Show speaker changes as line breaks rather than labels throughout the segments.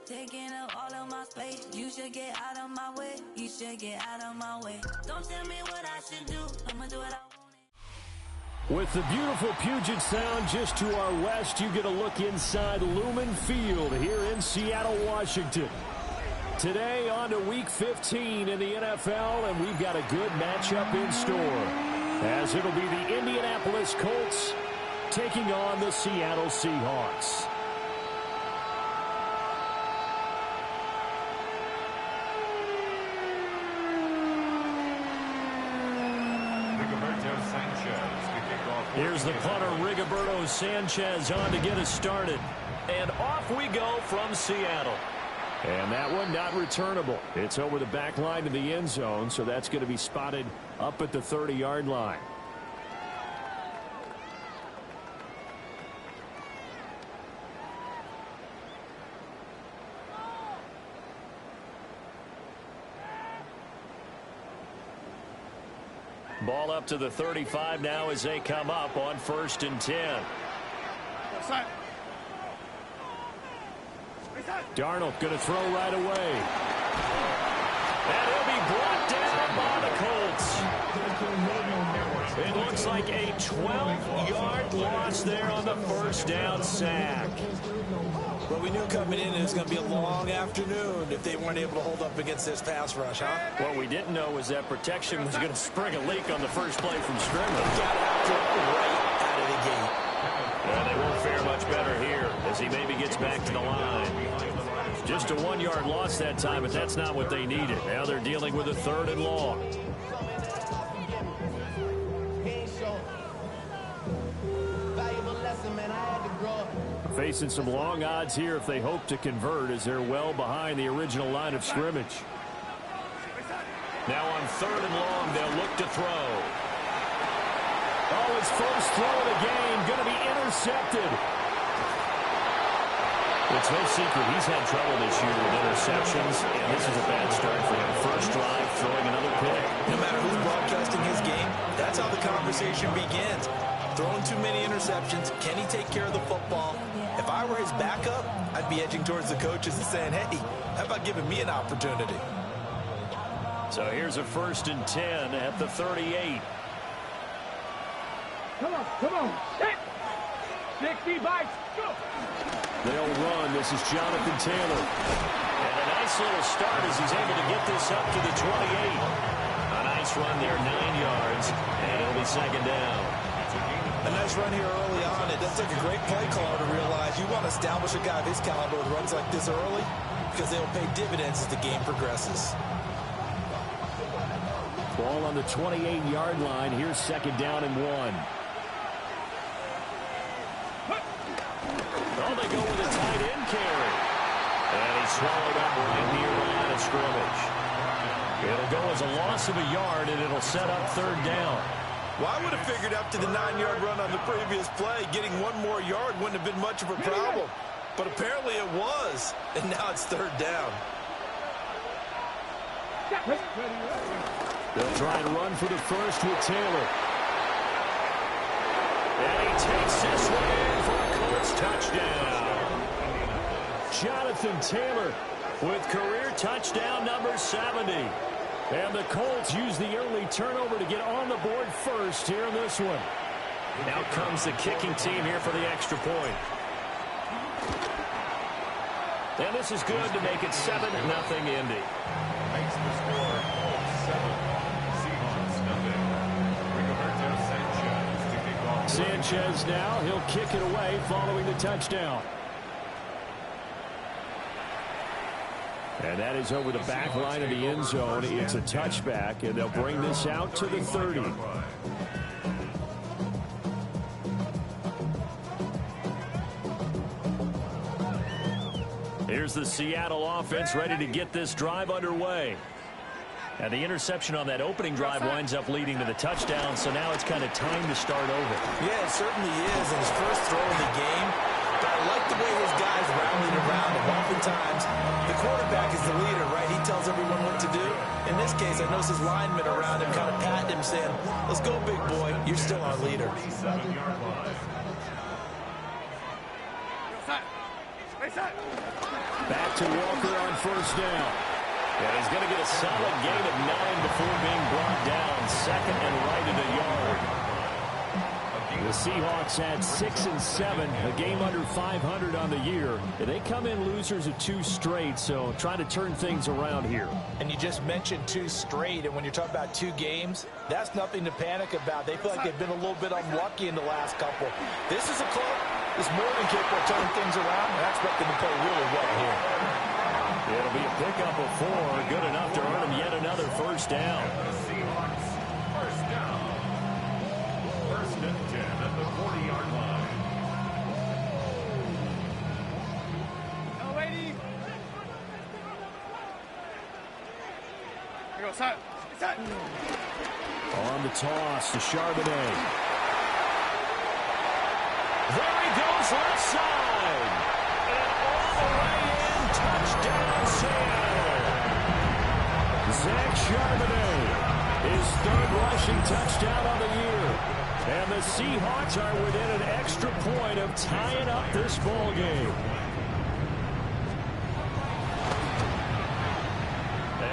Taking up all of my space. You should get out of my way. You should get out of my way. Don't tell me what I should do. I'ma do what I want.
With the beautiful Puget Sound just to our west, you get a look inside Lumen Field here in Seattle, Washington. Today on to Week 15 in the NFL, and we've got a good matchup in store, as it'll be the Indianapolis Colts taking on the Seattle Seahawks. Here's the punter, Rigoberto Sanchez, on to get us started. And off we go from Seattle. And that one not returnable. It's over the back line to the end zone, so that's going to be spotted up at the 30-yard line. Ball up to the 35 now as they come up on 1st and 10. Darnold going to throw right away. And he'll be brought down by the Colts. It looks like a 12-yard loss there on the first down sack.
Well, we knew coming in it was going to be a long afternoon if they weren't able to hold up against this pass rush, huh?
What we didn't know was that protection was going to spring a leak on the first play from scrimmage.
Got after it right out of the gate.
And they won't fare much better here as he maybe gets back to the line. Just a 1-yard loss that time, but that's not what they needed. Now they're dealing with a 3rd and long. Facing some long odds here if they hope to convert, as they're well behind the original line of scrimmage. Now on 3rd and long, they'll look to throw. Oh, his first throw of the game, going to be intercepted. It's no secret he's had trouble this year with interceptions, and this is a bad start for him. First drive, throwing another pick.
No matter who's broadcasting his game, that's how the conversation begins. Throwing too many interceptions. Can he take care of the football? If I were his backup, I'd be edging towards the coaches and saying, hey, how about giving me an opportunity?
So here's a 1st and 10 at the 38.
Come on. Hit. 60 bites. Go.
They'll run. This is Jonathan Taylor. And a nice little start as he's able to get this up to the 28. A nice run there, 9 yards, and it'll be 2nd down.
A nice run here early on. It does take a great play caller to realize you want to establish a guy of his caliber with runs like this early because they will pay dividends as the game progresses.
Ball on the 28-yard line. Here's 2nd down and 1. Oh, they go with a tight end carry. And he's swallowed up right near the line of scrimmage. It'll go as a loss of a yard, and it'll set up 3rd down.
Well, I would have figured after the 9-yard run on the previous play, getting 1 more yard wouldn't have been much of a problem. But apparently it was, and now it's 3rd down.
They'll try and run for the first with Taylor. And he takes this one in for a Colts touchdown. Jonathan Taylor with career touchdown number 70. And the Colts use the early turnover to get on the board first here in this one. Now comes the kicking team here for the extra point. And this is good to make it 7-0 Indy.
Makes the score Colts 7, Seahawks nothing. Rigoberto Sanchez to kick off.
Sanchez now, he'll kick it away following the touchdown. And that is over the back line of the end zone. It's a touchback, and they'll bring this out to the 30. Here's the Seattle offense ready to get this drive underway. And the interception on that opening drive winds up leading to the touchdown, so now it's kind of time to start over.
Yeah, it certainly is, and his first throw of the game. But I like the way his guys rallied around him. Oftentimes, the quarterback is the leader, right? He tells everyone what to do. In this case, I notice his linemen around him kind of patting him, saying, let's go, big boy. You're still our leader.
Back to Walker on first down.
Yeah, he's going to get a solid gain of 9 before being brought down. Second and right at a yard.
The Seahawks had 6 and 7, a game under 500 on the year. They come in losers of 2 straight, so trying to turn things around here.
And you just mentioned 2 straight, and when you're talking about 2 games, that's nothing to panic about. They feel like they've been a little bit unlucky in the last couple. This is a club that's more than capable of turning things around, and I expect them to play really well here.
It'll be a pickup of 4, good enough to earn them yet another first down.
The Seahawks, first down. First and 10 at the 40-yard line.
No, lady. Here goes, side. Side.
On the toss to Charbonnet.
There he goes left side. And all the way in, touchdown Seattle.
Zach Charbonnet, his 3rd rushing touchdown on the year. And the Seahawks are within an extra point of tying up this ball game.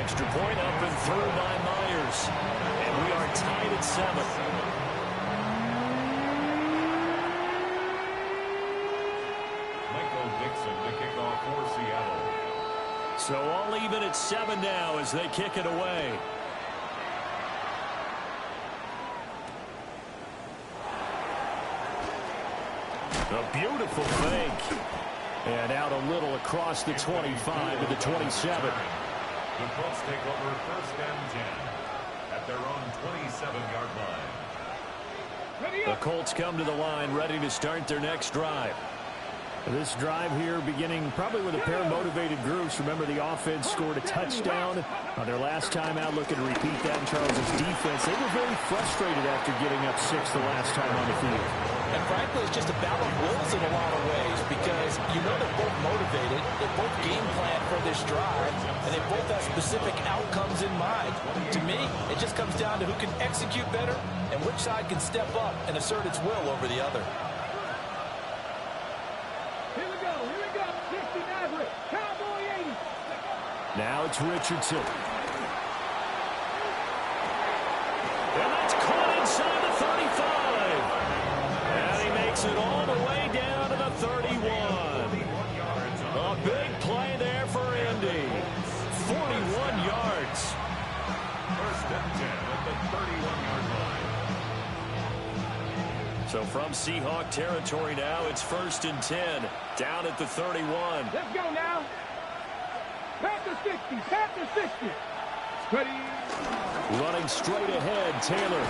Extra point up and through by Myers. And we are tied at 7.
The kickoff for Seattle.
So all even at 7 now as they kick it away. A beautiful fake. And out a little across the 25 to the 27.
The Colts take over first and 10 at their own 27-yard line.
The Colts come to the line ready to start their next drive. This drive here beginning probably with a pair of motivated groups. Remember, the offense scored a touchdown on their last time out. Looking to repeat that in Charles's defense. They were very frustrated after getting up 6 the last time on the field.
And frankly, it's just a battle of wills in a lot of ways because you know they're both motivated, they both game plan for this drive, and they both have specific outcomes in mind. To me, it just comes down to who can execute better and which side can step up and assert its will over the other.
Here we go, 60 Maverick, Cowboy 80.
Now it's Richardson.
And that's caught inside the 35. And he makes it all the way down to the 31. A big play there for Indy. 41 yards.
First and 10 at the 31-yard line.
So from Seahawk territory now, it's first and 10. Down at the 31.
Let's go now. Past the 60, past the 60. Ready.
Running straight ahead, Taylor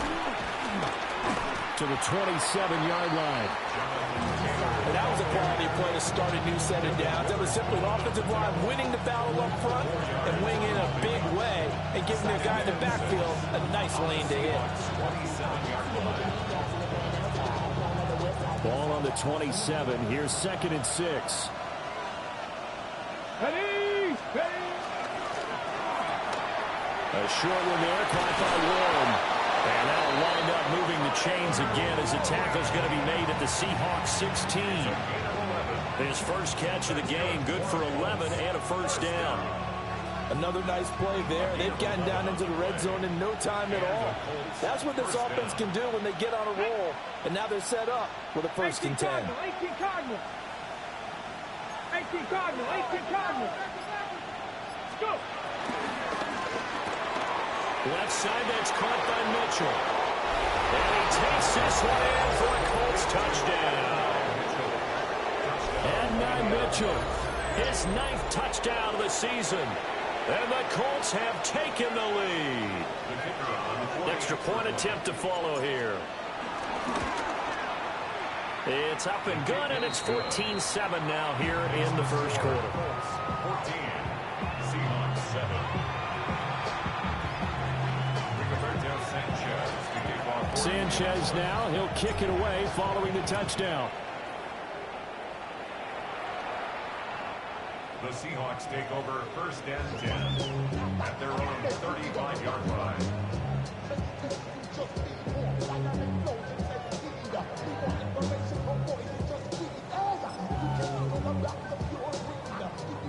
to the 27-yard line.
And that was a quality play to start a new set of downs. That was simply an offensive line winning the battle up front and winning in a big way and giving their guy in the backfield a nice lane to hit.
Ball on the 27. Here's 2nd and 6.
Ready.
A short one there, caught by Warren. And that'll wind up moving the chains again as the tackle's going to be made at the Seahawks 16. His first catch of the game, good for 11 and a first down.
Another nice play there. They've gotten down into the red zone in no time at all. That's what this offense can do when they get on a roll. And now they're set up with a first and 10.
18 Cardinal. 18 Cardinal. Let's go.
Left side, that's caught by Mitchell. And he takes this one in for a Colts touchdown.
And now Mitchell,
His 9th touchdown of the season. And the Colts have taken the lead. Extra point attempt to follow here. It's up and good, and it's 14-7 now here in the first quarter.
14, Seahawks 7.
Sanchez now, he'll kick it away following the touchdown.
The Seahawks take over first and 10 at their own 35-yard line.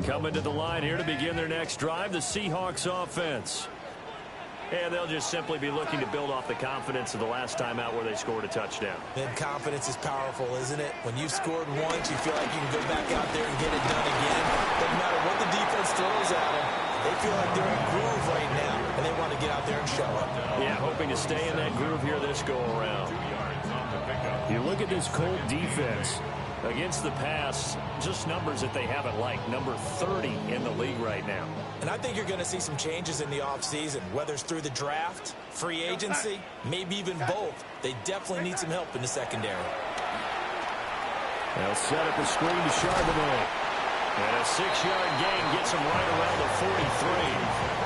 Coming to the line here to begin their next drive, the Seahawks offense. And they'll just simply be looking to build off the confidence of the last time out where they scored a touchdown.
And confidence is powerful, isn't it? When you've scored once, you feel like you can go back out there and get it done again. Doesn't matter what the defense throws at them. They feel like they're in a groove right now, and they want to get out there and show it.
Yeah, hoping to stay in that groove here this go-around. You look at this Colt defense. Against the pass, just numbers that they haven't liked. Number 30 in the league right now.
And I think you're going to see some changes in the offseason, whether it's through the draft, free agency, maybe even both. They definitely need some help in the secondary.
They'll set up a screen to Charbonnet. And a 6-yard gain gets them right around the 43.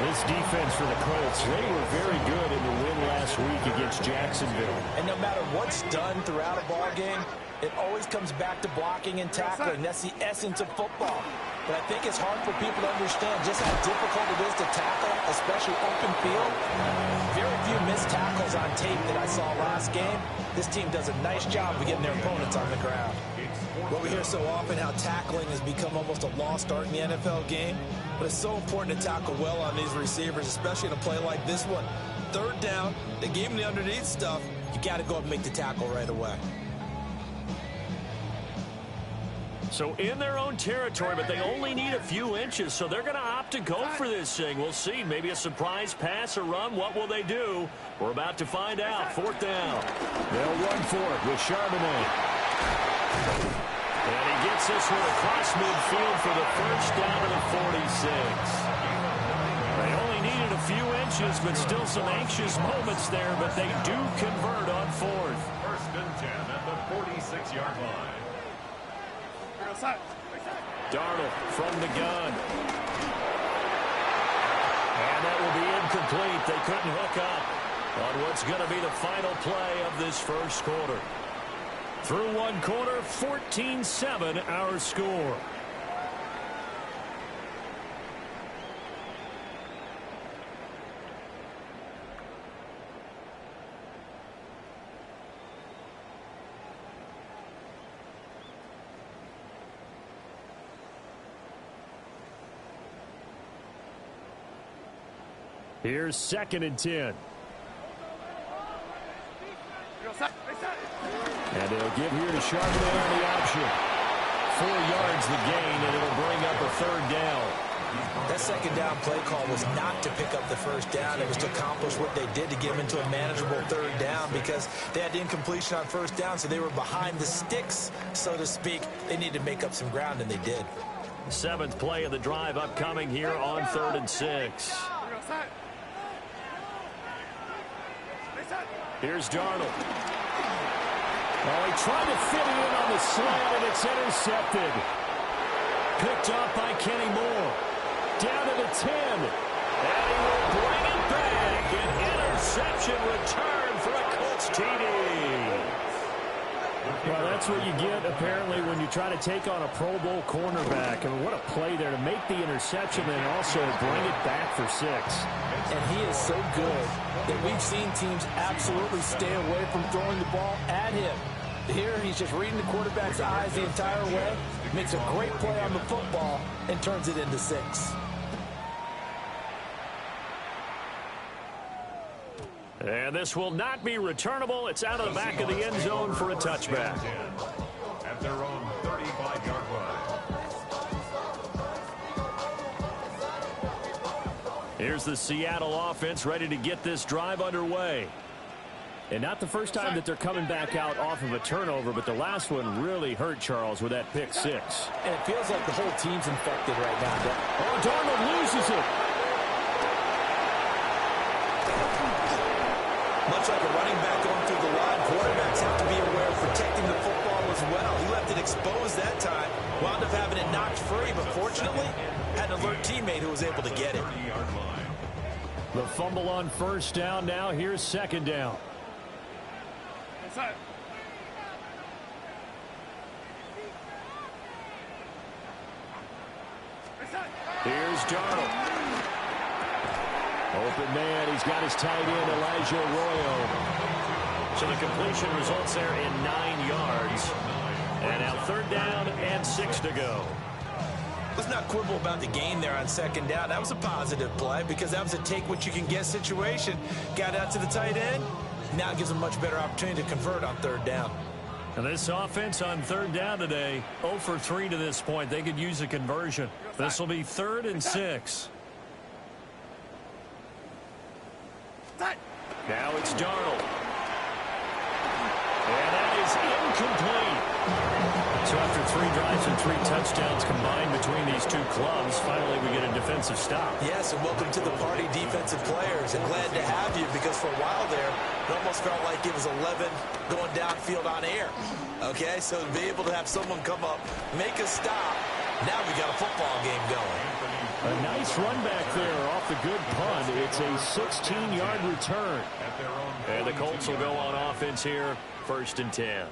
This defense for the Colts, they were very good in the win last week against Jacksonville.
And no matter what's done throughout a ball game, it always comes back to blocking and tackling. That's the essence of football. But I think it's hard for people to understand just how difficult it is to tackle, especially open field. Very few missed tackles on tape that I saw last game. This team does a nice job of getting their opponents on the ground. Well, we hear so often how tackling has become almost a lost art in the NFL game. But it's so important to tackle well on these receivers, especially in a play like this one. Third down, they gave him the underneath stuff. You got to go up and make the tackle right away.
So in their own territory, but they only need a few inches, so they're going to opt to go for this thing. We'll see. Maybe a surprise pass or run. What will they do? We're about to find out. 4th down. They'll run for it with Charbonnet. And he gets this one across midfield for the first down to the 46. They only needed a few inches, but still some anxious moments there, but they do convert on 4th.
1st and 10 at the 46-yard line.
Darnold from the gun. And that will be incomplete. They couldn't hook up on what's going to be the final play of this first quarter. Through one quarter, 14-7 our score. Here's 2nd and 10. And they'll give here to Charbonnet on the option. 4 yards the gain, and it'll bring up a 3rd down.
That 2nd down play call was not to pick up the 1st down. It was to accomplish what they did to get them into a manageable 3rd down because they had the incompletion on 1st down, so they were behind the sticks, so to speak. They needed to make up some ground, and they did.
7th play of the drive upcoming here on 3rd and 6. Here's Darnold. Oh, he tried to fit it in on the slant, and it's intercepted. Picked off by Kenny Moore. Down to the 10. And he will bring it back. An interception return for a Colts TD. Well, that's what you get, apparently, when you try to take on a Pro Bowl cornerback. I mean, what a play there to make the interception and also bring it back for 6.
And he is so good that we've seen teams absolutely stay away from throwing the ball at him. Here, he's just reading the quarterback's eyes the entire way, makes a great play on the football, and turns it into 6.
And this will not be returnable. It's out of the back of the end zone for a touchback.
At their own 35-yard line.
Here's the Seattle offense ready to get this drive underway. And not the first time that they're coming back out off of a turnover, but the last one really hurt Charles with that pick 6.
And it feels like the whole team's infected right now.
Oh, Darnold loses it.
Much like a running back going through the line, quarterbacks have to be aware of protecting the football as well. He left it exposed that time, wound up having it knocked free, but fortunately, had an alert teammate who was able to get it.
The fumble on 1st down. Now here's 2nd down. Here's Darnold. Open man. He's got his tight end, Elijah Arroyo. So the completion results there in 9 yards. And now 3rd down and 6 to go.
Let's not quibble about the gain there on second down. That was a positive play because that was a take-what-you-can-get situation. Got out to the tight end. Now it gives them a much better opportunity to convert on third down.
And this offense on third down today, 0 for 3 to this point. They could use a conversion. This will be 3rd and 6. Now it's Darnold. And that is incomplete. So after 3 drives and 3 touchdowns combined between these two clubs, finally we get a defensive stop.
Yes, and welcome to the party, defensive players. And glad to have you because for a while there, it almost felt like it was 11 going downfield on air. Okay, so to be able to have someone come up, make a stop, now we got a football game going.
A nice run back there off the good punt. It's a 16-yard return.
And the Colts will go on offense here, 1st and 10.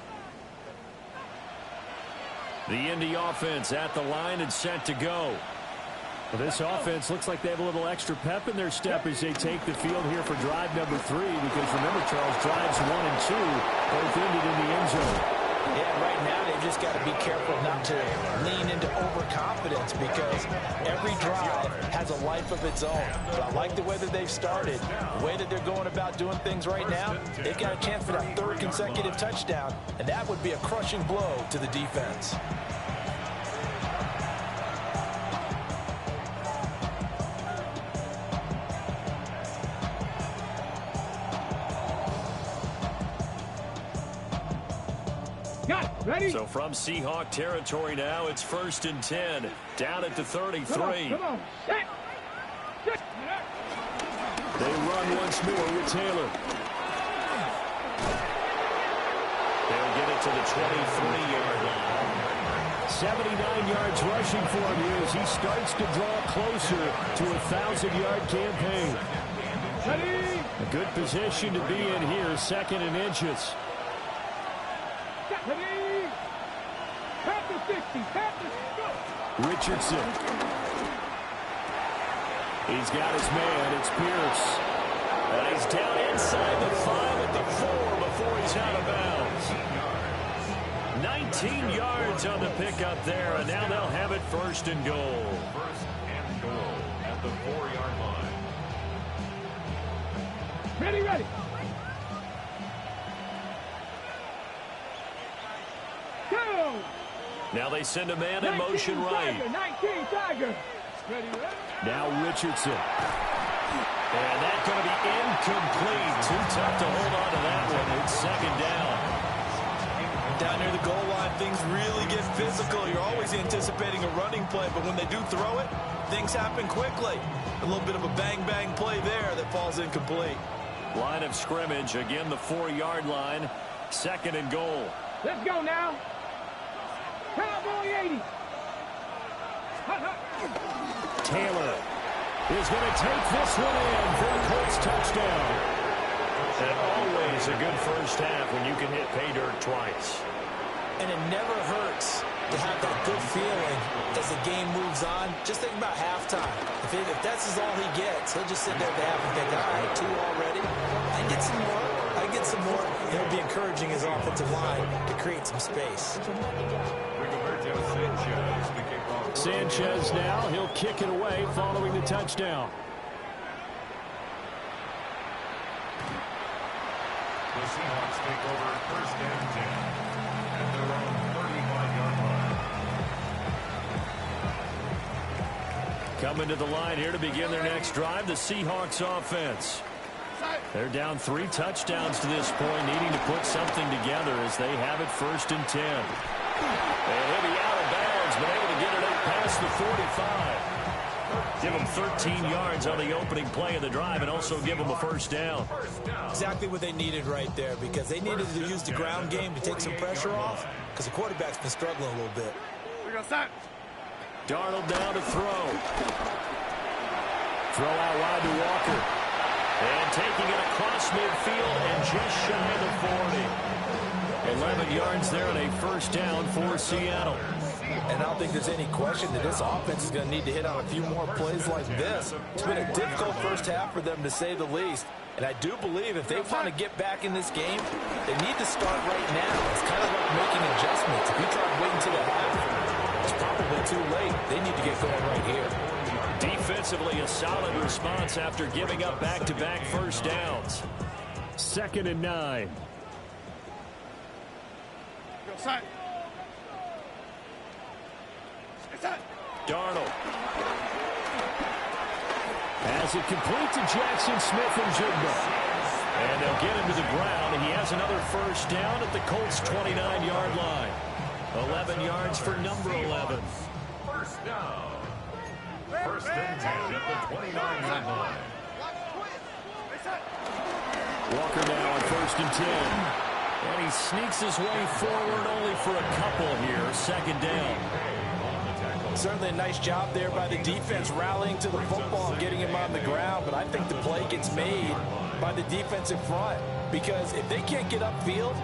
The Indy offense at the line and set to go.
Well, this offense looks like they have a little extra pep in their step as they take the field here for drive number 3. Because remember, Charles, drives 1 and 2 both ended in the end zone.
Yeah, right now they've just got to be careful not to lean into overconfidence because every drive has a life of its own. But I like the way that they've started, the way that they're going about doing things right now. They've got a chance for that 3rd consecutive touchdown, and that would be a crushing blow to the defense.
Ready?
So from Seahawk territory now, it's 1st and 10. Down at the 33.
Come on. Set.
They run once more with Taylor.
They'll get it to the 23-yard line.
79 yards rushing for him here as he starts to draw closer to a 1,000-yard campaign.
Ready?
A good position to be in here, 2nd and inches.
Ready? Pat the 60. Pat the go.
Richardson. He's got his man. It's Pierce.
And he's down inside the 5 at the 4 before he's out of bounds. 19 yards on the pickup there, and now they'll have it 1st and goal.
1st and goal at the 4-yard line.
Ready, ready. Go.
Now they send a man in motion right.
19 Tiger. Ready, ready.
Now Richardson.
And that's going to be incomplete. Too tough to hold on to that one. It's 2nd down.
Down near the goal line, things really get physical. You're always anticipating a running play, but when they do throw it, things happen quickly. A little bit of a bang-bang play there that falls incomplete.
Line of scrimmage, again the 4-yard line. 2nd and goal.
Let's go now. Cowboy 80.
Taylor is going to take this one in for a Colts touchdown.
And always a good first half when you can hit pay dirt twice.
And it never hurts to have that good feeling as the game moves on. Just think about halftime. If that's all he gets, he'll just sit there at the half and think, all right, 2 already. I get some more. I get some more. He'll be encouraging his offensive line to create some space.
Sanchez now, he'll kick it away following the touchdown.
The Seahawks take over 1st and 10 at their own 35-yard line.
Coming to the line here to begin their next drive, the Seahawks offense. They're down 3 touchdowns to this point, needing to put something together as they have it 1st and 10. And he'll be out of bounds, but able to get it up past the 45. Give them 13 yards on the opening play of the drive and also give them a 1st down.
Exactly what they needed right there because they needed to use the ground game to take some pressure off because the quarterback's been struggling a little bit.
Darnold down to throw.
Throw out wide to Walker.
And taking it across midfield and just shy of the 40. 11 yards there and a 1st down for Seattle.
And I don't think there's any question that this offense is going to need to hit on a few more plays like this. It's been a difficult first half for them, to say the least. And I do believe if they want to get back in this game, they need to start right now. It's kind of like making adjustments. If you try to wait until the half, it's probably little too late. They need to get going right here.
Defensively, a solid response after giving up back-to-back first downs.
2nd and 9.
Darnold.
As it complete to Jackson Smith and Jigba.
And they'll get him to the ground, and he has another first down at the Colts' 29-yard line. 11 yards for number 11.
First down. 1st and 10 at the 29-yard line.
Walker now on 1st and 10.
And he sneaks his way forward only for a couple here. 2nd down.
Certainly a nice job there by the defense rallying to the football and getting him on the ground, but I think the play gets made by the defensive front because if they can't get upfield,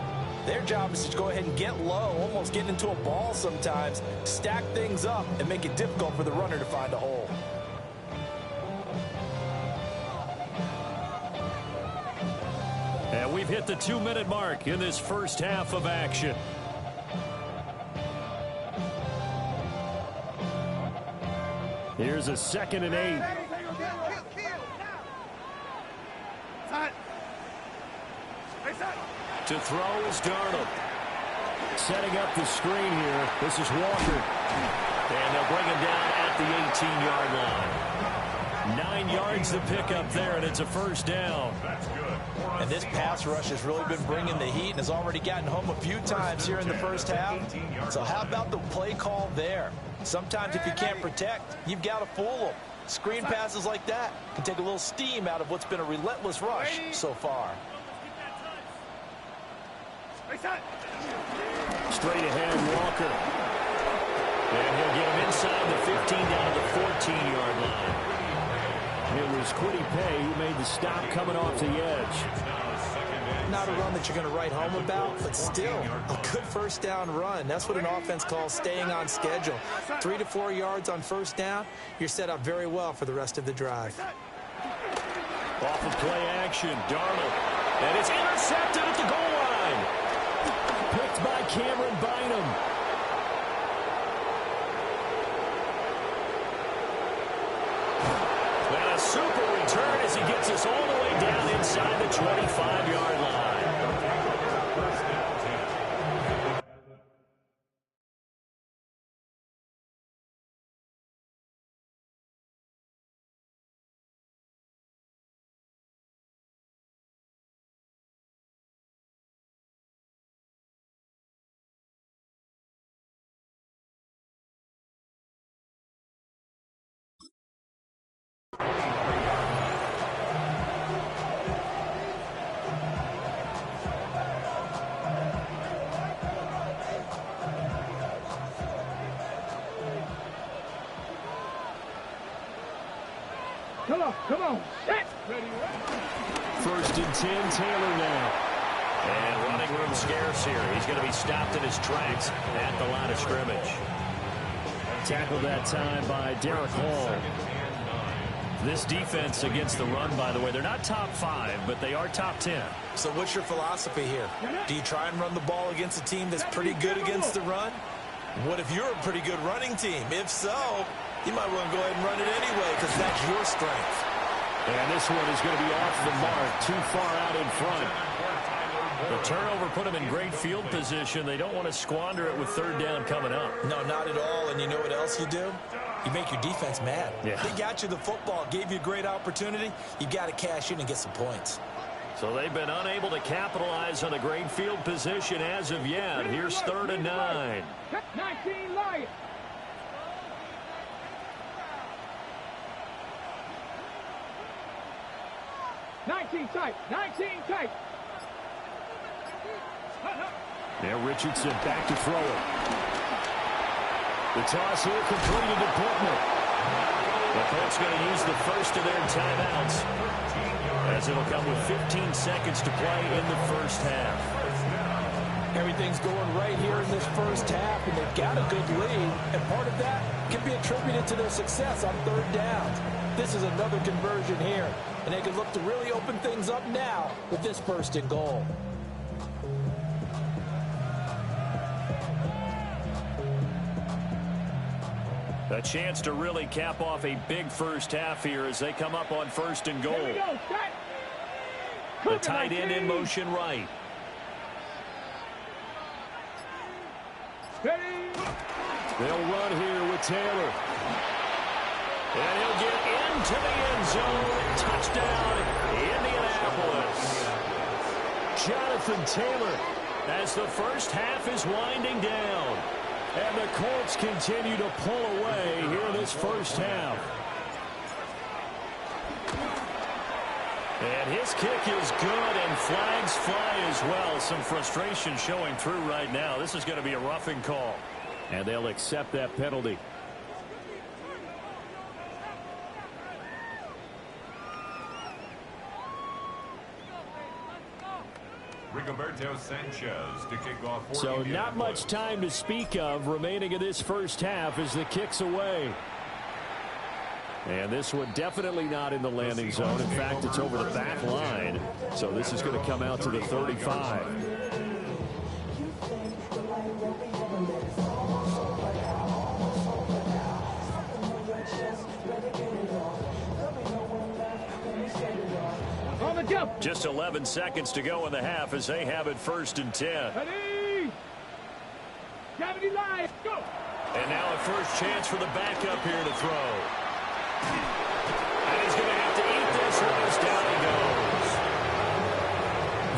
their job is to go ahead and get low, almost get into a ball sometimes, stack things up, and make it difficult for the runner to find a hole.
And we've hit the 2-minute mark in this first half of action.
Here's a 2nd and 8.
To throw is Darnold.
Setting up the screen here. This is Walker.
And they'll bring him down at the 18-yard line. 9 yards to pick up there, and it's a first down.
And this pass rush has really been bringing the heat and has already gotten home a few times here in the first half. So how about the play call there? Sometimes if you can't protect, you've got to fool them. Screen passes like that can take a little steam out of what's been a relentless rush so far.
Straight ahead, Walker.
And he'll get him inside the 15 down to the 14-yard line.
It was Quiddy Pay who made the stop coming off the edge.
Not a run that you're going to write home about, but still a good first down run. That's what an offense calls staying on schedule. 3 to 4 yards on first down, you're set up very well for the rest of the drive.
Off of play action, Darnold. And it's intercepted at the goal line.
Picked by Cameron Bynum.
And a super return as he gets us all the way down inside the 25-yard line.
Come on. Set.
1st and 10, Taylor now.
And running room scarce here. He's going to be stopped in his tracks at the line of scrimmage.
Tackled that time by Derek Hall.
This defense against the run, by the way, they're not top 5, but they are top 10.
So what's your philosophy here? Do you try and run the ball against a team that's pretty good against the run? What if you're a pretty good running team? If so, you might want to go ahead and run it anyway because that's your strength.
And this one is going to be off the mark, too far out in front.
The turnover put them in great field position. They don't want to squander it with 3rd down coming up.
No, not at all. And you know what else you do? You make your defense mad.
Yeah.
They got you the football, gave you a great opportunity. You got to cash in and get some points.
So they've been unable to capitalize on a great field position as of yet. Here's 3rd and 9.
19 Lions. Nineteen tight.
Now Richardson back to throw it. The toss here completed to Pittman.
The Colts going to use the first of their timeouts as it'll come with 15 seconds to play in the first half.
Everything's going right here in this first half, and they've got a good lead, and part of that can be attributed to their success on 3rd downs. This is another conversion here, and they can look to really open things up now with this 1st and goal.
A chance to really cap off a big first half here as they come up on 1st and goal. The tight end in motion right. They'll run here with Taylor. And he'll get into the end zone. Touchdown, Indianapolis. Jonathan Taylor as the first half is winding down. And the Colts continue to pull away here in this first half. And his kick is good, and flags fly as well. Some frustration showing through right now. This is going to be a roughing call. And they'll accept that penalty.
Rigoberto Sanchez to kick off.
So not much time to speak of remaining in this first half as the kick's away. And this one definitely not in the landing zone. In fact, it's over the back line. So this is going to come out to the 35. Just 11 seconds to go in the half as they have it 1st and 10. And now a first chance for the backup here to throw. And he's going to have to eat this one as down he goes.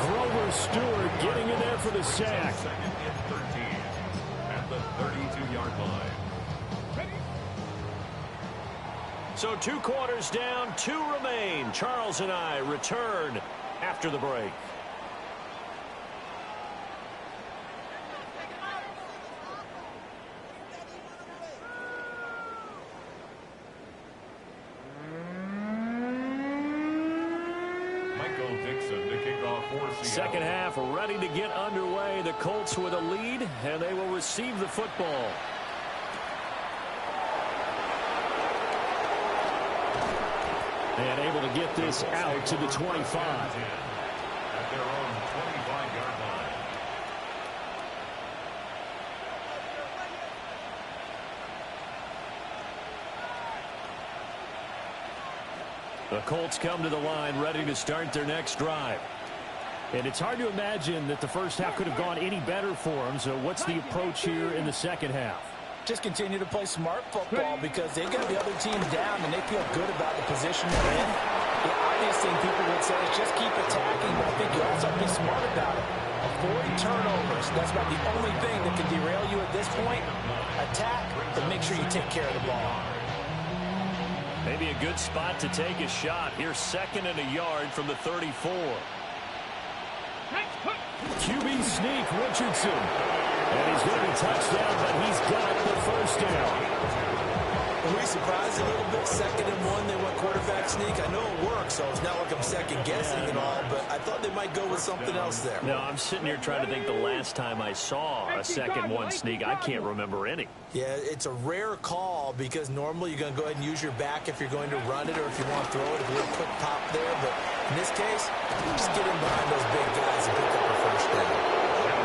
Grover Stewart getting in there for the sack.
2nd and 13 at the 32-yard line.
So 2 quarters down, 2 remain. Charles and I return after the break.
Michael Dixon to kick off for Seattle.
Second half ready to get underway. The Colts with a lead, and they will receive the football. And able to get this out to the 25.
At their own 25-yard line.
The Colts come to the line ready to start their next drive. And it's hard to imagine that the first half could have gone any better for them. So what's the approach here in the second half?
Just continue to play smart football because they got the other team down and they feel good about the position they're in. The obvious thing people would say is just keep attacking, but I think you also have to be smart about it. Avoid turnovers. That's about the only thing that can derail you at this point. Attack, but make sure you take care of the ball.
Maybe a good spot to take a shot. Here's 2nd and a yard from the 34.
QB sneak, Richardson. And he's going to be touchdown, but he's got the first down.
Were we surprised a little bit? 2nd and 1, they went quarterback sneak. I know it works, so it's not like I'm second-guessing and all, but I thought they might go with something else there.
No, I'm sitting here trying to think the last time I saw a 2nd 1 sneak. I can't remember any.
Yeah, it's a rare call because normally you're going to go ahead and use your back if you're going to run it or if you want to throw it, a little quick pop there. But in this case, just get in behind those big guys and pick up a first down.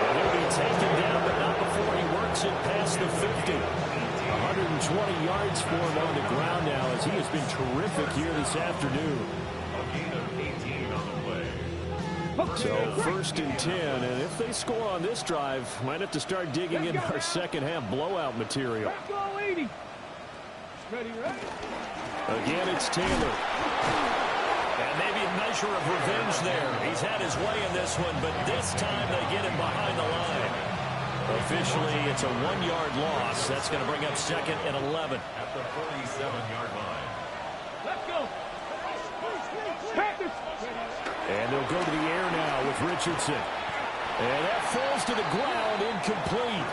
And he'll be taken down, but not before he works it past the 50. 120 yards for him on the ground now as he has been terrific here this afternoon.
A gain of 18 on the play.
So 1st and 10, and if they score on this drive, might have to start digging in our second half blowout material. Again, it's Taylor.
And maybe a measure of revenge there. He's had his way in this one, but this time they get him behind the line. Officially, it's a 1-yard loss. That's going to bring up 2nd and 11.
At the 47-yard line.
Let's go.
And they'll go to the air now with Richardson. And that falls to the ground, incomplete.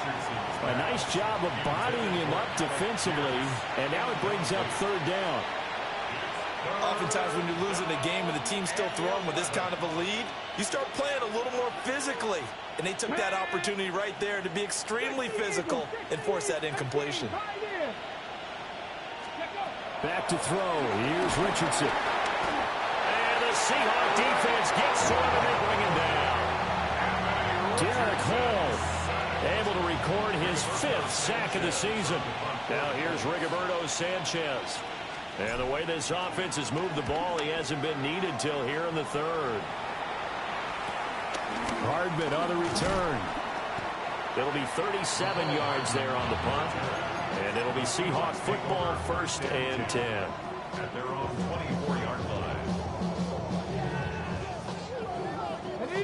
A nice job of bodying him up defensively. And now it brings up 3rd down.
Oftentimes when you're losing a game and the team's still throwing with this kind of a lead, you start playing a little more physically. And they took that opportunity right there to be extremely physical and force that incompletion.
Back to throw. Here's Richardson.
And the Seahawks defense gets to him and they bring him down.
Derek Hall.
Able to record his 5th sack of the season. Now here's Rigoberto Sanchez. And the way this offense has moved the ball, he hasn't been needed till here in the 3rd. Hardman on the return. It'll be 37 yards there on the punt. And it'll be Seahawk football, 1st and 10.
At their own 24-yard line.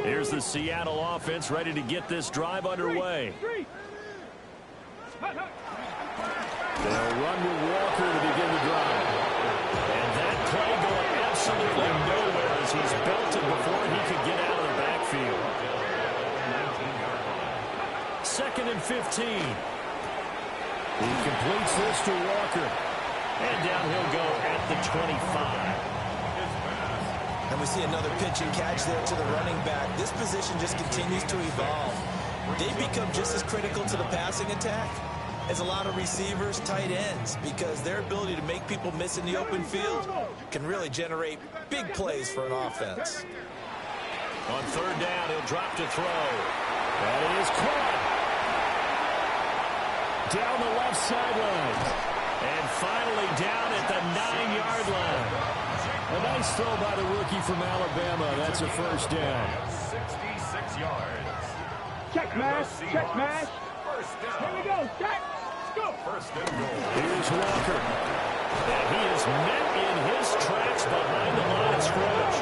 Here's the Seattle offense ready to get this drive underway. They'll run with Walker to begin the drive. And that play going absolutely nowhere as he's belted before he could get out of the backfield. 2nd and 15. He completes this to Walker. And down he'll go at the 25.
And we see another pitch and catch there to the running back. This position just continues to evolve. They become just as critical to the passing attack as a lot of receivers, tight ends, because their ability to make people miss in the open field can really generate big plays for an offense.
On 3rd down, he'll drop to throw. And it is caught. Down the left sideline. And finally down at the 9-yard line. A nice throw by the rookie from Alabama. That's a 1st down.
66 yards.
Check mash, check mash.
First down.
Here we go, check. Let's go.
1st and goal.
Here's Walker. And he is met in his tracks behind the line of scrimmage.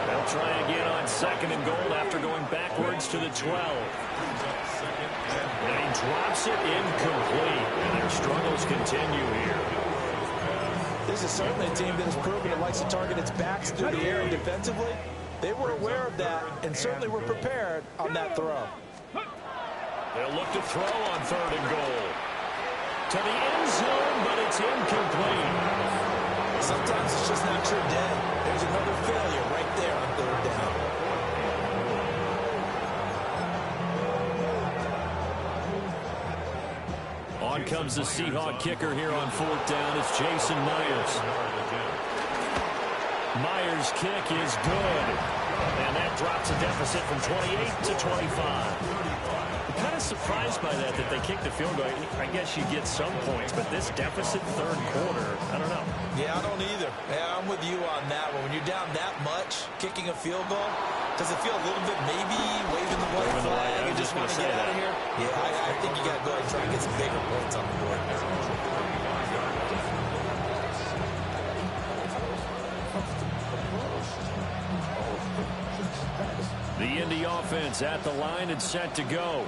They'll try again on 2nd and goal after going backwards to the 12. And he drops it incomplete. And their struggles continue here.
This is certainly a team that has proven it likes to target its backs through the air and defensively. They were aware of that and certainly were prepared on that throw.
They'll look to throw on 3rd and goal. To the end zone, but it's incomplete.
Sometimes it's just not your day. There's another failure right there on 3rd down.
On comes the Seahawk kicker here on 4th down. It's Jason Myers. Myers' kick is good. And that drops a deficit from 28 to 25. I'm kind of surprised by that they kicked the field goal. I guess you get some points, but this deficit 3rd quarter, I don't know.
Yeah, I don't either. Yeah, I'm with you on that one. When you're down that much, kicking a field goal, does it feel a little bit maybe waving the white flag and just want to get out of here? Yeah, I think you got to go ahead and try and get some bigger points on the board.
The Indy offense at the line and set to go.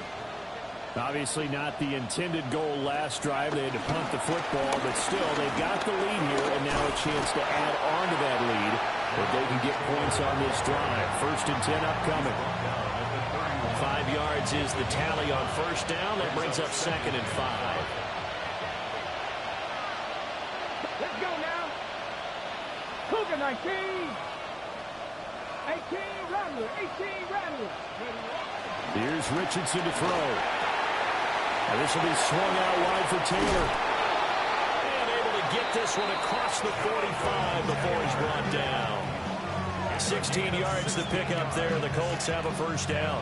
Obviously not the intended goal last drive. They had to punt the football, but still, they've got the lead here, and now a chance to add on to that lead if they can get points on this drive. 1st and 10 upcoming. 5 yards is the tally on 1st down. That brings up 2nd and 5.
Let's go now. Cougar 19. 18 Rattler, 18 Rattler.
Here's Richardson to throw. And this will be swung out wide for Taylor. And able to get this one across the 45 before he's brought down. 16 yards to pick up there. The Colts have a 1st down.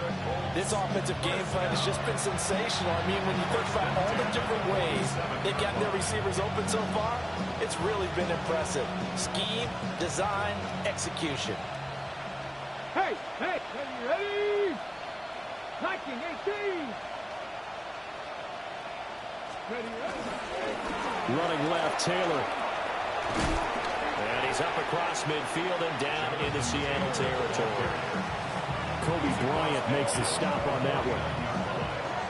This offensive game plan has just been sensational. I mean, when you think about all the different ways they've gotten their receivers open so far, it's really been impressive. Scheme, design, execution.
Hey, hey, ready? 19, 18. Ready, ready.
Running left, Taylor. And he's up across midfield and down into Seattle territory. Kobe Bryant makes the stop on that one.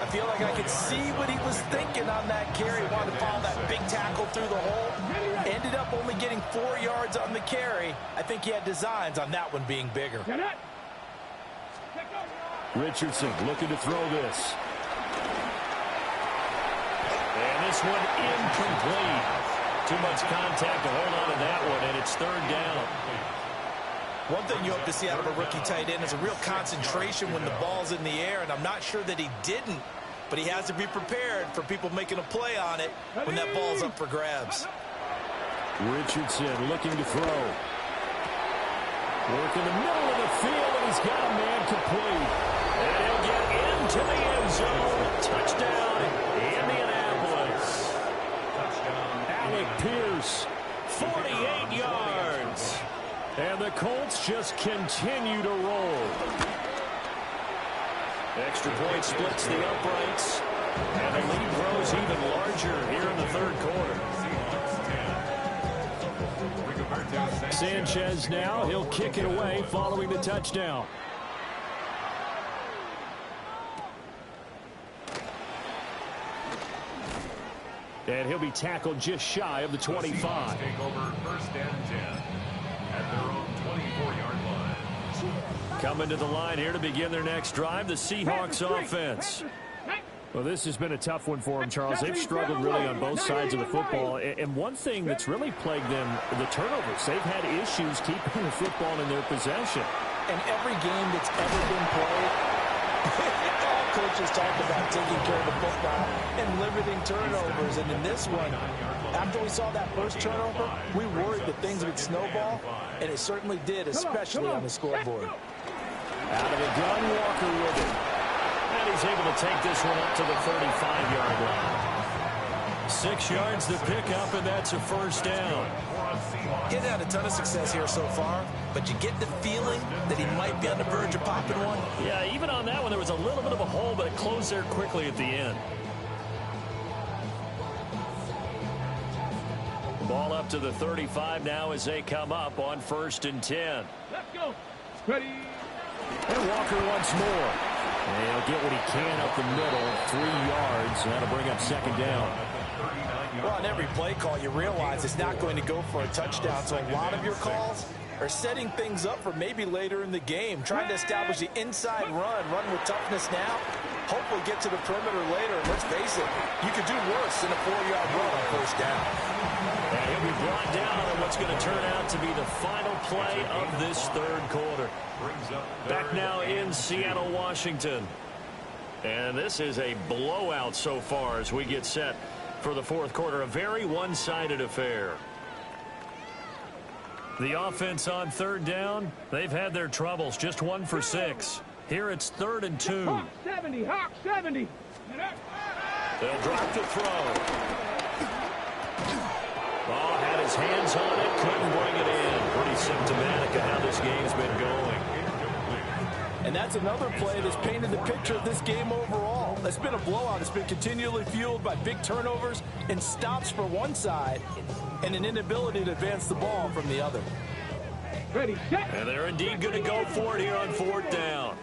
I feel like I could see what he was thinking on that carry. Wanted to follow that big tackle through the hole. Ended up only getting 4 yards on the carry. I think he had designs on that one being bigger.
Richardson looking to throw this. And this one incomplete. Too much contact to hold on to that one, and it's 3rd down.
One thing you hope to see out of a rookie tight end is a real concentration when the ball's in the air, and I'm not sure that he didn't, but he has to be prepared for people making a play on it when that ball's up for grabs.
Richardson looking to throw. Work in the middle of the field, and he's got a man complete. And he'll get into the end zone. Touchdown, Indianapolis. Alec Pierce, 48 yards. And the Colts just continue to roll. Extra point splits the uprights. And the lead grows even larger here in the third quarter. Sanchez now, he'll kick it away following the touchdown. And he'll be tackled just shy of the 25.
Take over first and 10 at their own 24-yard line.
Coming to the line here to begin their next drive, the Seahawks offense. Well, this has been a tough one for them, Charles. They've struggled really on both sides of the football. And one thing that's really plagued them, the turnovers. They've had issues keeping the football in their possession.
And every game that's ever been played, all coaches talk about taking care of the football and limiting turnovers. And in this one, after we saw that first turnover, we worried that things would snowball, and it certainly did, especially on the scoreboard.
Out of the gun, Walker with it. And he's able to take this one up to the 35-yard line. 6 yards to pick up, and that's a first down.
He's had a ton of success here so far, but you get the feeling that he might be on the verge of popping one.
Yeah, even on that one, there was a little bit of a hole, but it closed there quickly at the end. Ball up to the 35 now as they come up on 1st and 10.
Let's go. Ready.
And Walker once more. And he'll get what he can up the middle, 3 yards, and that'll bring up 2nd down.
Well, on every play call, you realize it's not going to go for a touchdown, so a lot of your calls are setting things up for maybe later in the game, trying to establish the inside run with toughness now, hopefully get to the perimeter later. And let's face it, you could do worse than a 4-yard run on 1st down.
And he'll be brought down on what's going to turn out to be the final play of this third quarter. Back now in Seattle, Washington. And this is a blowout so far as we get set for the fourth quarter. A very one-sided affair. The offense on 3rd down, they've had their troubles. Just 1 for 6. Here it's 3rd and 2.
Hawk 70, Hawk 70.
They'll drop the throw. Ball had his hands on it, couldn't bring it in. Pretty symptomatic of how this game's been going.
And that's another play that's painted the picture of this game overall. It's been a blowout. It's been continually fueled by big turnovers and stops for one side and an inability to advance the ball from the other.
Ready, set.
And they're indeed going to go for it here on 4th down.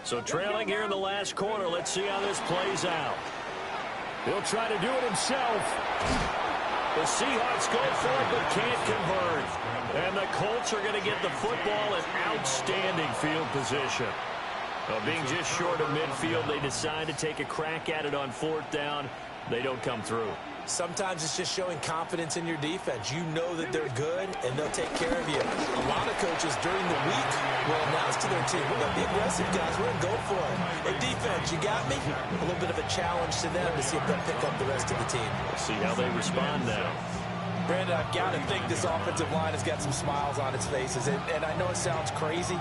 So trailing here in the last quarter, let's see how this plays out. He'll try to do it himself. The Seahawks go for it but can't convert. And the Colts are going to get the football in outstanding field position. Being just short of midfield, they decide to take a crack at it on 4th down. They don't come through.
Sometimes it's just showing confidence in your defense. You know that they're good, and they'll take care of you. A lot of coaches during the week will announce to their team, we're going to be aggressive, guys. We're going to go for it. Hey, defense, you got me? A little bit of a challenge to them to see if they'll pick up the rest of the team.
We'll see how they respond now.
Brandon, I've got to think this offensive line has got some smiles on its faces. And I know it sounds crazy,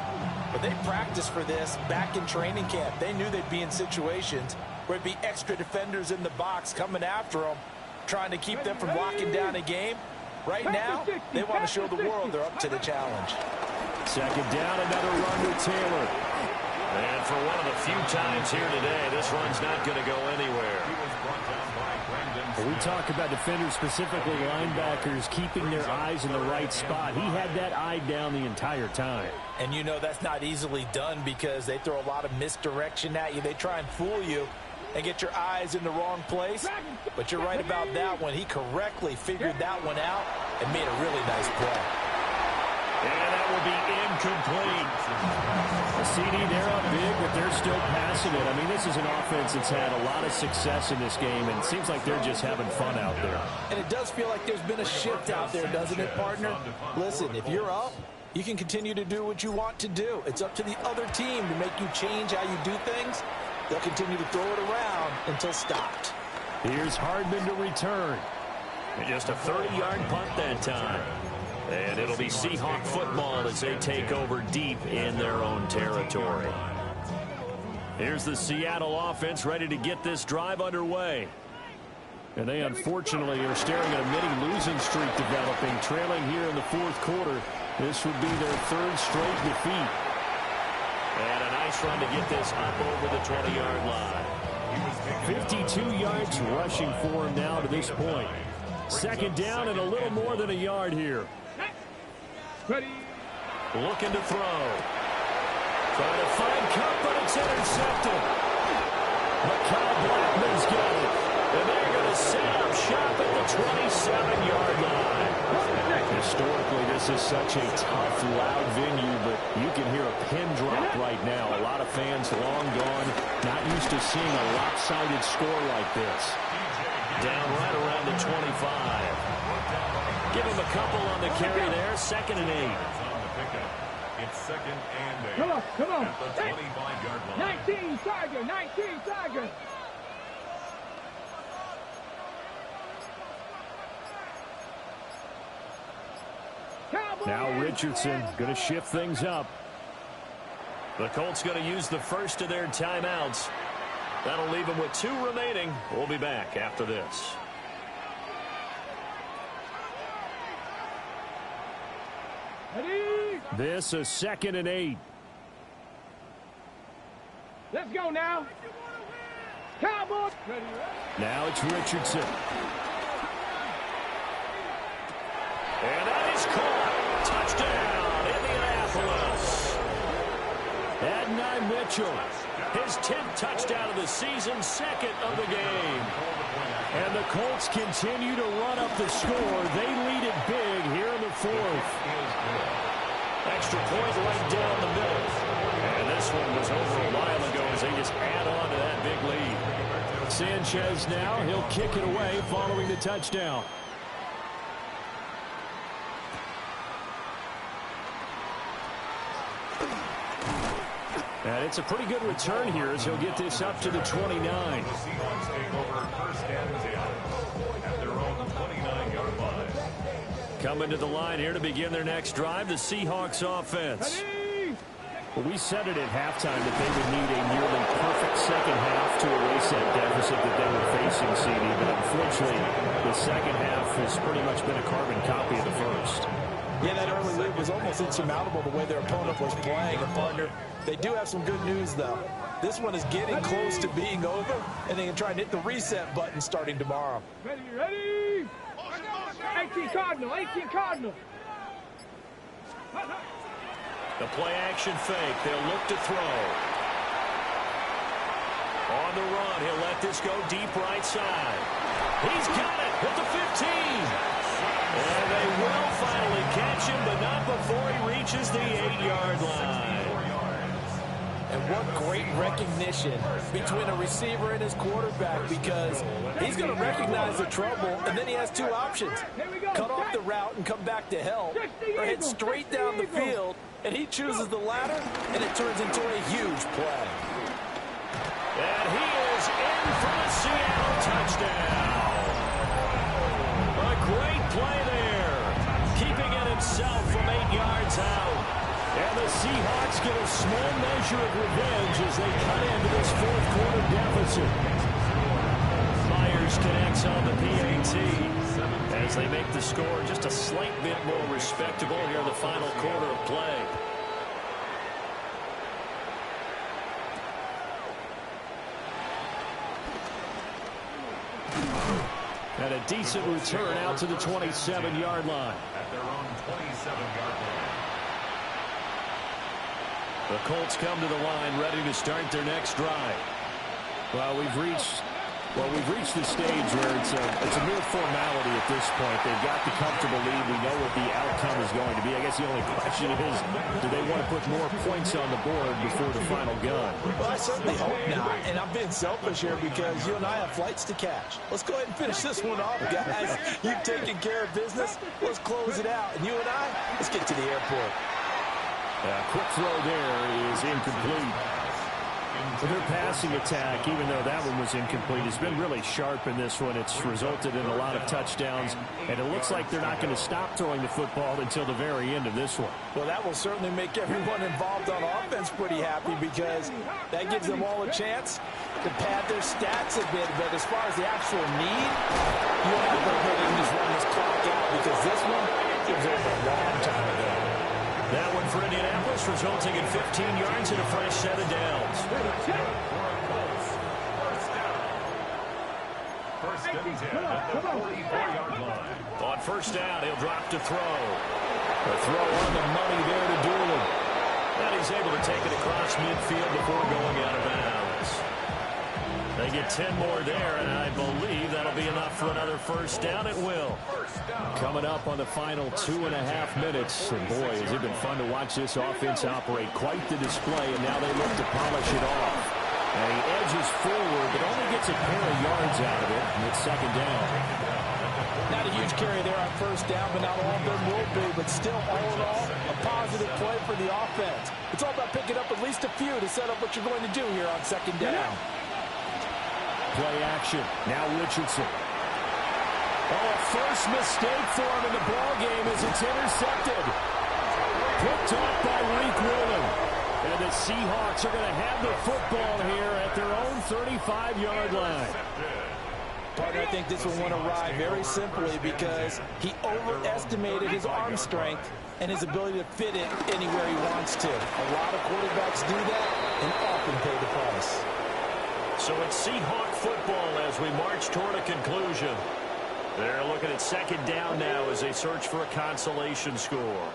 but they practiced for this back in training camp. They knew they'd be in situations where it'd be extra defenders in the box coming after them, trying to keep them from locking down a game. Right now, they want to show the world they're up to the challenge.
2nd down, another run to Taylor. And for one of the few times here today, this run's not going to go anywhere.
We talk about defenders, specifically linebackers, keeping their eyes in the right spot. He had that eye down the entire time.
And you know that's not easily done because they throw a lot of misdirection at you. They try and fool you and get your eyes in the wrong place. But you're right about that one. He correctly figured that one out and made a really nice play.
And that will be incomplete.
The CD, they're up big, but they're still passing it. I mean, this is an offense that's had a lot of success in this game, and it seems like they're just having fun out there.
And it does feel like there's been a shift out there, doesn't it, partner? Listen, if you're up, you can continue to do what you want to do. It's up to the other team to make you change how you do things. They'll continue to throw it around until stopped.
Here's Hardman to return.
Just a 30-yard punt that time. And it'll be Seahawk football as they take over deep in their own territory. Here's the Seattle offense ready to get this drive underway. And they unfortunately are staring at a mini losing streak developing, trailing here in the fourth quarter. This would be their third straight defeat. And a nice run to get this up over the 20-yard line. 52 yards rushing for him now to this point. Second down and a little more than a yard here. Looking to throw. Trying to find Cup, but it's intercepted. Mikal Blackman's got it. And they're going to set up shop at the 27-yard line. Historically, this is such a tough, loud venue, but you can hear a pin drop right now. A lot of fans long gone, not used to seeing a lopsided score like this. Down right around the 25. Give him a couple on the carry there. 2nd and 8.
It's 2nd and 8.
Come on.
At the 25-yard line.
19 Tiger.
Now Richardson going to shift things up.
The Colts going to use the first of their timeouts. That'll leave them with 2 remaining. We'll be back after this.
Ready?
This is 2nd and 8.
Let's go now. Cowboys. Ready.
Now it's Richardson.
And that is caught. Touchdown, Indianapolis.
Adonai Mitchell.
His 10th touchdown of the season, 2nd of the game.
And the Colts continue to run up the score. They lead it big here in the 4th.
Extra point right down the middle. And this one was over a while ago as they just add on to that big lead.
Sanchez now, he'll kick it away following the touchdown. And it's a pretty good return here as he'll get this up to the 29.
The Seahawks take over 1st and 10 at their own 29-yard line.
Coming to the line here to begin their next drive, the Seahawks offense.
Well, we said it at halftime that they would need a nearly perfect second half to erase that deficit that they were facing, CD. But unfortunately, the second half has pretty much been a carbon copy of the first.
Yeah, that early lead was almost insurmountable the way their opponent was playing. And, partner, they do have some good news, though. This one is getting close to being over, and they can try and hit the reset button starting tomorrow.
Ready. 18 Cardinal.
The play-action fake. They'll look to throw. On the run, he'll let this go deep right side. He's got it at the 15. And they will finally catch him, but not before he reaches the 8-yard line.
And what great recognition between a receiver and his quarterback, because he's going to recognize the trouble, and then he has 2 options. Cut off the route and come back to help, or head straight down the field, and he chooses the latter, and it turns into a huge play.
And he is in for the Seattle touchdown. A great play there, keeping it himself from 8 yards out. And the Seahawks get a small measure of revenge as they cut into this fourth quarter deficit. Myers connects on the PAT as they make the score just a slight bit more respectable here in the final quarter of play.
And a decent return out to the 27-yard line.
At their own 27-yard line.
The Colts come to the line ready to start their next drive.
Well, we've reached the stage where it's a mere formality at this point. They've got the comfortable lead. We know what the outcome is going to be. I guess the only question is, do they want to put more points on the board before the final gun?
Well, I certainly hope not. And I'm being selfish here because you and I have flights to catch. Let's go ahead and finish this one off, guys. You've taken care of business. Let's close it out. And you and I, let's get to the airport.
Quick throw there is incomplete. Their passing attack, even though that one was incomplete, has been really sharp in this one. It's resulted in a lot of touchdowns, and it looks like they're not going to stop throwing the football until the very end of this one.
Well, that will certainly make everyone involved on offense pretty happy, because that gives them all a chance to pad their stats a bit. But as far as the actual need, you have to go ahead and just run this clock out, because this one was over a long time ago.
That one for Indianapolis, resulting in 15 yards and a fresh set of downs.
First and 10 at the 44-yard line.
On first down, he'll drop to throw.
A throw on the money there to Doolin.
And he's able to take it across midfield before going out of bounds. They get 10 more there, and I believe that'll be enough for another first down. It will.
Coming up on the final 2.5 minutes. And boy, has it been fun to watch this offense operate. Quite the display, and now they look to polish it off. And he edges forward, but only gets a pair of yards out of it, and it's second down.
Not a huge carry there on first down, but not all of them will be. But still, all in all, a positive play for the offense. It's all about picking up at least a few to set up what you're going to do here on second down.
Play action. Now Richardson. Oh, first mistake for him in the ball game as it's intercepted. Picked off by Reek Willen. And the Seahawks are going to have the football here at their own 35-yard line.
Partner, I think this one went awry very simply because he overestimated his arm strength and his ability to fit it anywhere he wants to. A lot of quarterbacks do that and often pay the price.
So it's Seahawk football as we march toward a conclusion. They're looking at second down now as they search for a consolation score.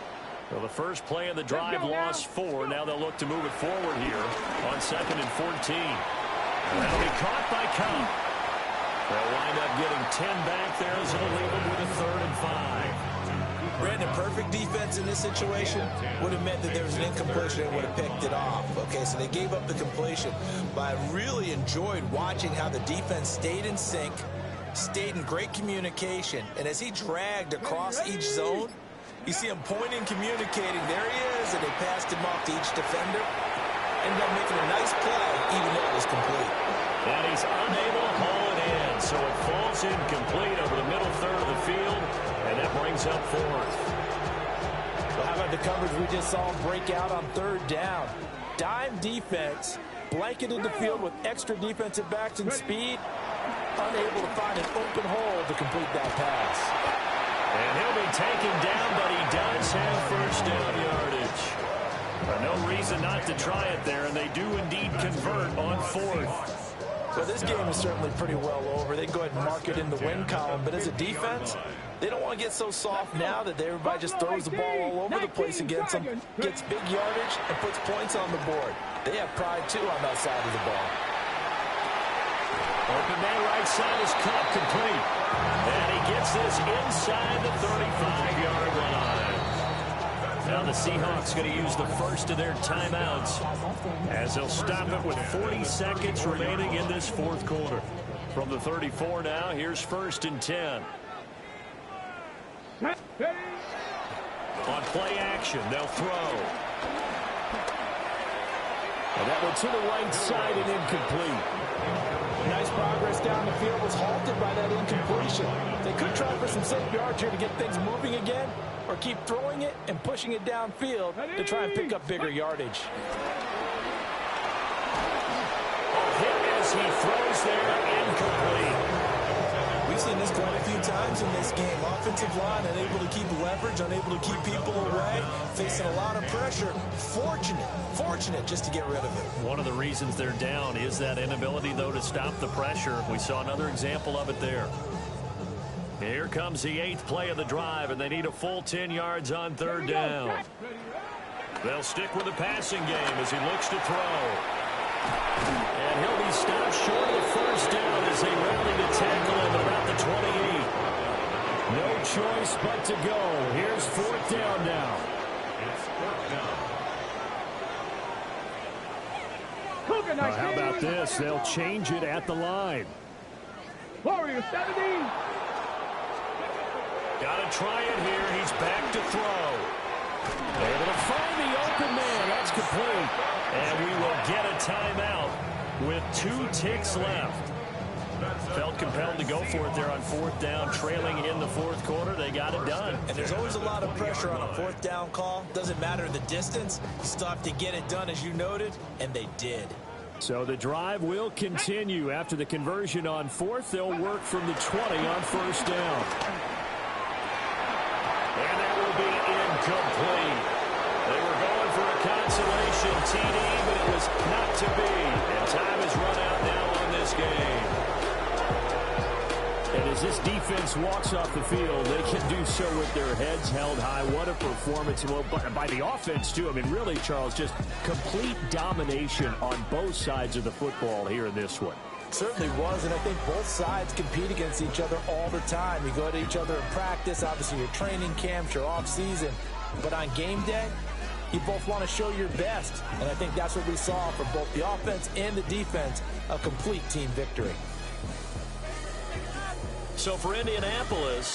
Well, the first play of the drive lost 4. Now they'll look to move it forward here on second and 14. That'll be caught by Cobb. They'll wind up getting 10 back there as it'll leave them with a 3rd and 5.
Brandon, perfect defense in this situation would have meant that there was an incompletion and would have picked it off. Okay, so they gave up the completion. But I really enjoyed watching how the defense stayed in sync, stayed in great communication, and as he dragged across each zone, you see him pointing, communicating. There he is, and they passed him off to each defender. Ended up making a nice play, even though it was complete.
And he's unable to haul it in, so it falls incomplete over the middle third of the field, and that brings up 4th.
Well, how about the coverage we just saw him break out on 3rd down? Dime defense, blanketed the field with extra defensive backs and speed, unable to find an open hole to complete that pass.
And he'll be taken down, but he does have first down yardage. No reason not to try it there, and they do indeed convert on 4th.
Well, this game is certainly pretty well over. They can go ahead and mark it in the win column, but as a defense, they don't want to get so soft now that everybody just throws the ball all over the place against them, gets big yardage, and puts points on the board. They have pride, too, on that side of the ball.
Open man right side is caught complete. And he gets this inside the 35-yard line. Now the Seahawks going to use the first of their timeouts as they'll stop it with 40 seconds remaining in this 4th quarter. From the 34 now, here's 1st and 10. On play action, they'll throw.
And that one to the right side and incomplete.
Nice progress down the field was halted by that incompletion. They could try for some safe yards here to get things moving again, or keep throwing it and pushing it downfield to try and pick up bigger yardage.
Hit as he throws there, incomplete.
We've seen this quite a few times in this game. Offensive line unable to keep leverage, unable to keep people away, facing a lot of pressure. Fortunate just to get rid of it.
One of the reasons they're down is that inability, though, to stop the pressure. We saw another example of it there. Here comes the 8th play of the drive, and they need a full 10 yards on 3rd down. They'll stick with the passing game as he looks to throw. And he'll be stopped short of the first down as they rally to tackle him at about the 28.
No choice but to go. Here's 4th down now.
It's 4th down.
How about this? They'll change it at the line.
Warrior 70.
Got to try it here. He's back to throw. Able to find the open man. That's complete. And we will get a timeout with 2 ticks left. Felt compelled to go for it there on 4th down, trailing in the 4th quarter. They got it done.
And there's always a lot of pressure on a 4th down call. Doesn't matter the distance. You still have to get it done, as you noted, and they did.
So the drive will continue. After the conversion on 4th, they'll work from the 20 on 1st down.
And that will be incomplete. They were going for a consolation TD, but it was not to be. And time is run out now on this game.
And as this defense walks off the field, they can do so with their heads held high. What a performance. Well, by the offense, too. I mean, really, Charles, just complete domination on both sides of the football here in this one.
Certainly was, and I think both sides compete against each other all the time. You go to each other in practice, obviously your training camps, your off-season. But on game day, you both want to show your best. And I think that's what we saw from both the offense and the defense, a complete team victory.
So for Indianapolis,